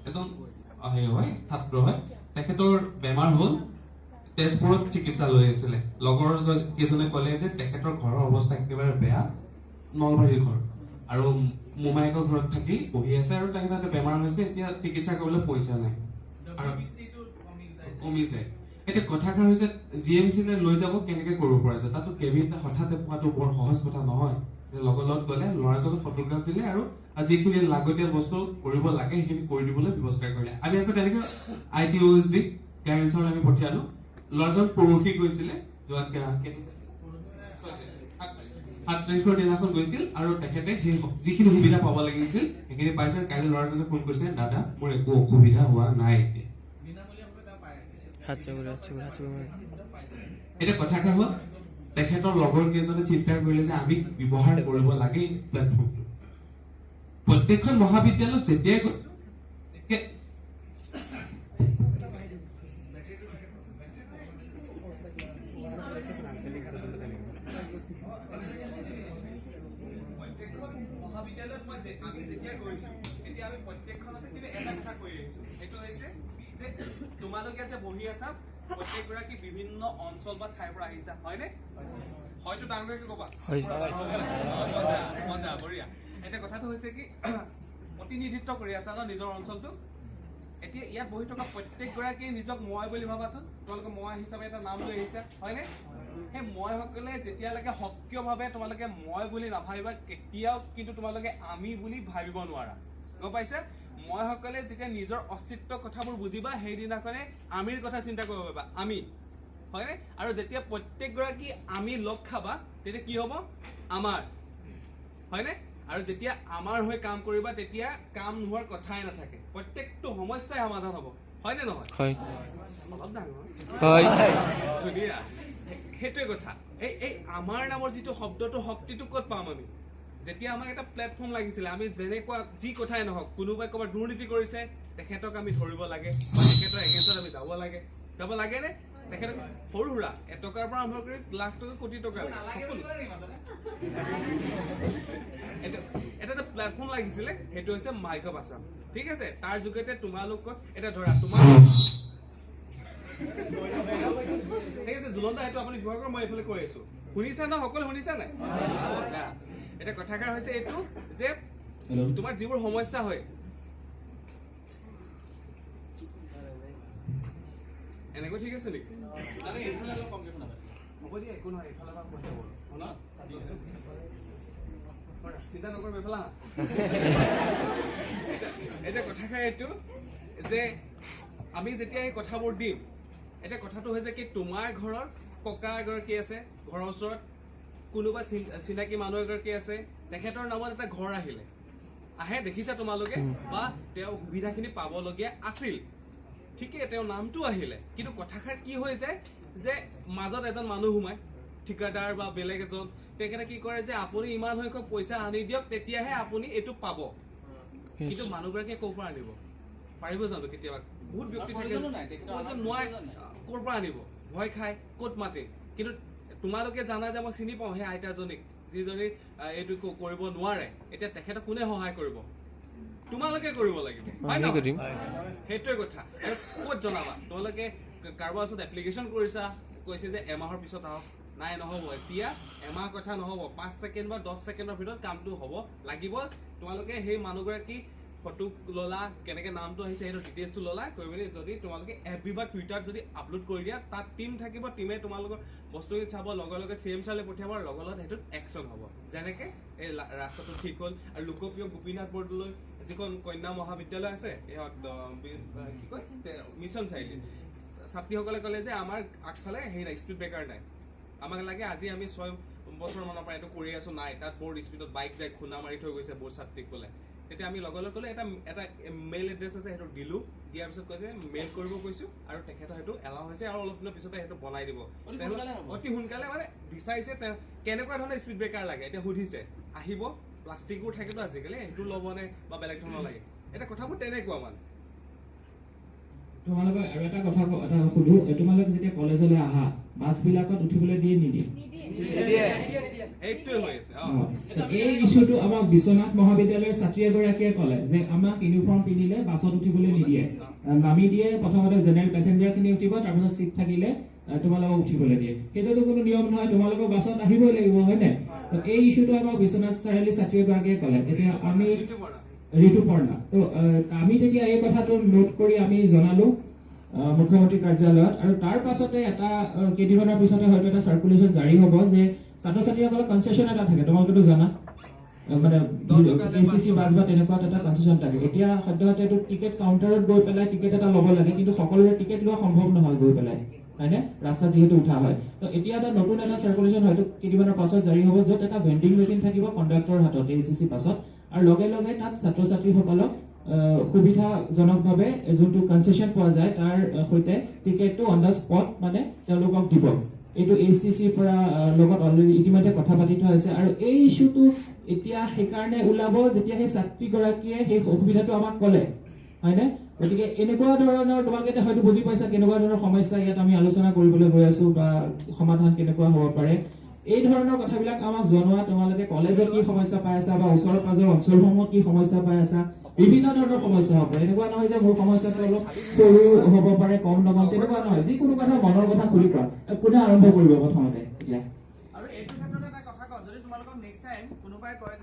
এজন হেৰি হয় ছাত্ৰ হয়, তেখেতৰ বেমাৰ হ'ল, তেজপুৰত চিকিৎসা লৈ আছিলে। লগৰ কেইজনে ক'লে যে তেখেতৰ ঘৰৰ অৱস্থা একেবাৰে বেয়া, নলবাৰীৰ ঘৰ, আৰু মোমায়েকৰ ঘৰত থাকি বহি আছে, আৰু তেখেতৰ বেমাৰ হৈছে, এতিয়া চিকিৎসা কৰিবলৈ পইচা নাই আৰু কমি যায়। এতিয়া কথাষাৰ হৈছে GMC লৈ যাব কেনেকে কৰিব পৰা যায়, তাতো কেবিন এটা হঠাতে পোৱাটো বৰ সহজ কথা নহয়। লগৰ লগত গ'লে ল'ৰাজনক ফটোগ্ৰাফ দিলে আৰু যিখিনি লাগতিয়াল বস্তু কৰিব লাগে সেইখিনি কৰি দিবলৈ ব্যৱস্থা কৰিলে। আমি আকৌ তেনেকে ITOSD গাড়ীখন আমি পঠিয়ালো। ল'ৰাজন পৰহি গৈছিলে, 7 তাৰিখৰ দিনাখন গৈছিল, আৰু তেখেতে সেই যিখিনি সুবিধা পাব লাগিছিল সেইখিনি পাইছে। কাইলৈ ল'ৰাজনে ফোন কৰিছে, দাদা মোৰ একো অসুবিধা হোৱা নাই। এতিয়া কথাষাৰ হ'ল তেখেতৰ লগৰ কেইজনে চিন্তা কৰিলে যে আমি ব্যৱহাৰ কৰিব লাগে এই প্লেটফৰ্মটো। প্ৰত্যেকখন মহাবিদ্যালয়ত যেতিয়াই তোমালোকে যে বহি আছা প্ৰত্যেকগৰাকী বিভিন্ন অঞ্চল বা ঠাইৰ পৰা আহিছা, হয়নে? হয়তো ডাঙৰকে ক'বা। মজা, বঢ়িয়া। এতিয়া কথাটো হৈছে কি, প্ৰতিনিধিত্ব কৰি আছা ন নিজৰ অঞ্চলটো। এতিয়া ইয়াত বহি থকা প্ৰত্যেকগৰাকী নিজক মই বুলি ভাবাচোন। তোমালোকে মই হিচাপে এটা নাম লৈ আহিছা, হয়নে? সেই মইসকলে যেতিয়ালৈকে সক্ৰিয়ভাৱে তোমালোকে মই বুলি নাভাবিবা, কেতিয়াও কিন্তু তোমালোকে আমি বুলি ভাবিব নোৱাৰা, গম পাইছা? মইসকলে যেতিয়া নিজৰ অস্তিত্বৰ কথাবোৰ বুজিবা, সেইদিনাখনে আমিৰ কথা চিন্তা কৰিব পাৰিবা, আমি, হয়নে? আৰু যেতিয়া প্ৰত্যেকগৰাকী আমি লগ খাবা তেতিয়া কি হ'ব? আমাৰ, হয়নে? আৰু যেতিয়া আমাৰ হৈ কাম কৰিবা তেতিয়া কাম নোহোৱাৰ কথাই নাথাকে, প্ৰত্যেকটো সমস্যাই সমাধান হ'ব, হয়নে নহয়? অলপ ডাঙৰ ধুনীয়া। সেইটোৱে কথা। এই আমাৰ নামৰ যিটো শব্দটো, শক্তিটো ক'ত পাম আমি? যেতিয়া আমাক এটা প্লেটফৰ্ম লাগিছিলে, আমি যেনেকুৱা যি কথাই নহওক, কোনোবাই ক'ৰবাত দুৰ্নীতি কৰিছে, তেখেতক আমি ধৰিব লাগে, তেখেতৰ এগেইনষ্টত আমি যাব লাগে নে? তেখেতক সৰু সুৰা 1 টকাৰ পৰা আৰম্ভ কৰি লাখ টকা, কোটি টকা সকলো এটা প্লেটফৰ্ম লাগিছিলে, সেইটো হৈছে মাইক অফ আছাম, ঠিক আছে? তাৰ যোগেদি তোমালোকক এতিয়া ধৰা তোমাৰ ঠিক আছে জুলন দা, সেইটো আপুনি ব্যৱহাৰ কৰক, মই এইফালে কৈ আছো। শুনিছা ন? সকলো শুনিছা নাই? এতিয়া কথাষাৰ হৈছে এইটো যে তোমাৰ যিবোৰ সমস্যা হয়, এনেকৈ ঠিক আছে নেকি? হ'ব দিয়া, একো নহয়, এইফালে চিন্তা নকৰিব, এইফালে এতিয়া কথাষাৰ এইটো যে আমি যেতিয়া এই কথাবোৰ দিম, এতিয়া কথাটো হৈছে কি, তোমাৰ ঘৰৰ ককা এগৰাকী আছে, ঘৰৰ ওচৰত কোনোবা চিনাকি মানুহ এগৰাকী আছে, তেখেতৰ নামত এটা ঘৰ আহে, দেখিছা তোমালোকে, বা তেওঁ সুবিধাখিনি পাবলগীয়া আছিল, ঠিকেই, তেওঁৰ নামটো আহিলে, কিন্তু কথাষাৰ কি হৈ যায় যে মাজত এজন মানুহ সোমায়, ঠিকাদাৰ বা বেলেগ এজন, তেখেতে কি কৰে যে আপুনি ইমান সংখ্যক পইচা আনি দিয়ক, তেতিয়াহে আপুনি এইটো পাব। কিন্তু মানুহগৰাকীয়ে ক'ৰ পৰা আনিব? পাৰিব জানো? কেতিয়াবা বহুত ব্যক্তি থাকে নোৱাৰে, ক'ৰ পৰা আনিব? ভয় খায়, ক'ত মাতে? কিন্তু তোমালোকে জানা যে মই চিনি পাওঁ সেই আইতাজনীক, যিজনী এইটো কৰিব নোৱাৰে। এতিয়া তেখেতক কোনে সহায় কৰিব? তোমালোকে কৰিব লাগিব, সেইটোৱে কথা। ক'ত জনাবা? তোমালোকে কাৰোবাৰ ওচৰত এপ্লিকেশ্যন কৰিছা, কৈছে যে এমাহৰ পিছত আহক, নাই নহ'ব। এতিয়া এমাহ কথা নহ'ব, 5 ছেকেণ্ড বা 10 ছেকেণ্ডৰ ভিতৰত কামটো হ'ব লাগিব। তোমালোকে সেই মানুহগৰাকী ফটো ল'লা, কেনেকে নামটো আহিছে সেইটো ডিটেইলছটো ল'লা, কৈ মেলি যদি তোমালোকে FB বা টুইটাৰত যদি আপলোড কৰি দিয়া, তাত টিম থাকিব, টিমে তোমালোকৰ বস্তুখিনি চাব, লগে লগে CM ছাৰলৈ পঠিয়াব, আৰু লগে লগে সেইটোত একশ্যন হ'ব। যেনেকে এই ৰাস্তাটো ঠিক হ'ল। আৰু লোকপ্ৰিয় গোপীনাথ বৰদলৈ যিখন কন্যা মহাবিদ্যালয় আছে, কি কয় মিছন চাৰিআলি, ছাত্ৰীসকলে ক'লে যে আমাৰ আগফালে সেই স্পীড ব্ৰেকাৰ নাই, আমাক লাগে, আজি আমি 6 বছৰমানৰ পৰা এইটো কৰি আছো, নাই, তাত বৰ্ড স্পীডত বাইক যায়, খুন্দা মাৰি থৈ গৈছে বৰ্ড ছাত্ৰীক ক'লে। তেতিয়া আমি লগে লগে ক'লে এটা মেইল এড্ৰেছ আছে, সেইটো দিলো, দিয়াৰ পিছত কৈছে মেইল কৰিব কৈছো, আৰু তেখেতৰ সেইটো এলাউ হৈছে, আৰু অলপ দিনৰ পিছতে সেইটো বনাই দিব, অতি সোনকালে। মানে বিচাৰিছে কেনেকুৱা ধৰণৰ স্পীড ব্ৰেকাৰ লাগে, এতিয়া সুধিছে, আহিব, প্লাষ্টিকবোৰ থাকিব আজিকালি, সেইটো ল'বনে বা বেলেগ ধৰণৰ লাগে, এতিয়া কথাবোৰ তেনেকুৱা। মানে তোমালোকে আৰু এটা কথা সুধো, তোমালোকে যেতিয়া কলেজলৈ আহা, বাছবিলাকত উঠিবলৈ দিয়ে নিদিয়ে? সেইটোৱে হৈ আছে এই ইছ্যুটো আমাক বিশ্বনাথ মহাবিদ্যালয়ৰ ছাত্ৰী এগৰাকীয়ে ক'লে যে আমাক ইউনিফৰ্ম পিন্ধিলে বাছত উঠিবলৈ নিদিয়ে, নামি দিয়ে, প্ৰথমতে জেনেৰেল পেচেঞ্জাৰ খিনি উঠিব, তাৰপিছত চিট থাকিলে তোমালোকক উঠিবলৈ দিয়ে। সেইটোতো কোনো নিয়ম নহয়, তোমালোকৰ বাছত আহিবই লাগিব, হয় নে? এই ইছ্যুটো আমাক বিশ্বনাথ চাৰিআলি ছাত্ৰী এগৰাকীয়ে ক'লে। তেতিয়া আমি ঋতুপৰ্ণা, তো আমি তেতিয়া এই কথাটো নোট কৰি আমি জনালো মুখ্যমন্ত্ৰী কাৰ্যালয়ত, আৰু তাৰ পাছতে এটা কেইদিনমানৰ পিছতে হয়তো এটা চাৰ্কুলেশ্যন জাৰি হ'ব যে ছাত্ৰ ছাত্ৰীসকলৰ কনচেশ্যন এটা থাকে, তোমালোকেতো জানা, মানে এছটিচি বাছ বা তেনেকুৱা এটা কনচেশ্যন থাকে। এতিয়া সদ্যহতে এইটো টিকেট কাউণ্টাৰত গৈ পেলাই টিকেট এটা ল'ব লাগে, কিন্তু সকলোৰে টিকেট লোৱা সম্ভৱ নহয় গৈ পেলাই, হয়নে? ৰাস্তাত যিহেতু উঠা হয়। তো এতিয়া এটা নতুন এটা চাৰ্কুলেশ্যন হয়তো কেইদিনমানৰ পাছত জাৰি হ'ব, য'ত এটা ভেণ্ডিং মেচিন থাকিব কণ্ডাক্টৰৰ হাতত এছটিচি বাছত, আৰু লগে লগে তাত ছাত্ৰ ছাত্ৰীসকলক সুবিধাজনকভাৱে যোনটো কনচেশ্যন পোৱা যায় তাৰ সৈতে টিকেটটো অন দ্য স্পট মানে তেওঁলোকক দিব। এইটো এছটিচিৰ পৰা লগত অলৰেডি ইতিমধ্যে কথা পাতি থোৱা হৈছে, আৰু এই ইছ্যুটো এতিয়া সেইকাৰণে ওলাব যেতিয়া সেই ছাত্ৰীগৰাকীয়ে সেই অসুবিধাটো আমাক ক'লে, হয়নে? গতিকে এনেকুৱা ধৰণৰ তোমালোকে হয়তো বুজি পাইছা কেনেকুৱা ধৰণৰ সমস্যা ইয়াত আমি আলোচনা কৰিবলৈ গৈ আছো বা সমাধান কেনেকুৱা হ'ব পাৰে। এই ধৰণৰ কথাবিলাক আমাক জনোৱা, তোমালোকে কলেজত কি সমস্যা পাই আছা বা ওচৰ পাজৰ অঞ্চলসমূহত কি সমস্যা পাই আছা, বিভিন্ন ধৰণৰ সমস্যা হ'ব পাৰে। এনেকুৱা নহয় যে মোৰ সমস্যাটো অলপ সৰু হ'ব পাৰে, কম নকম, তেনেকুৱা নহয়। যিকোনো কথা মনৰ কথা খুলি কোৱা। কোনে আৰম্ভ কৰিব প্ৰথমতে এতিয়া? আৰু এইটো ক্ষেত্ৰত এটা কথা কওঁ, যদি তোমালোকক নেক্সট টাইম কোনোবাই কয়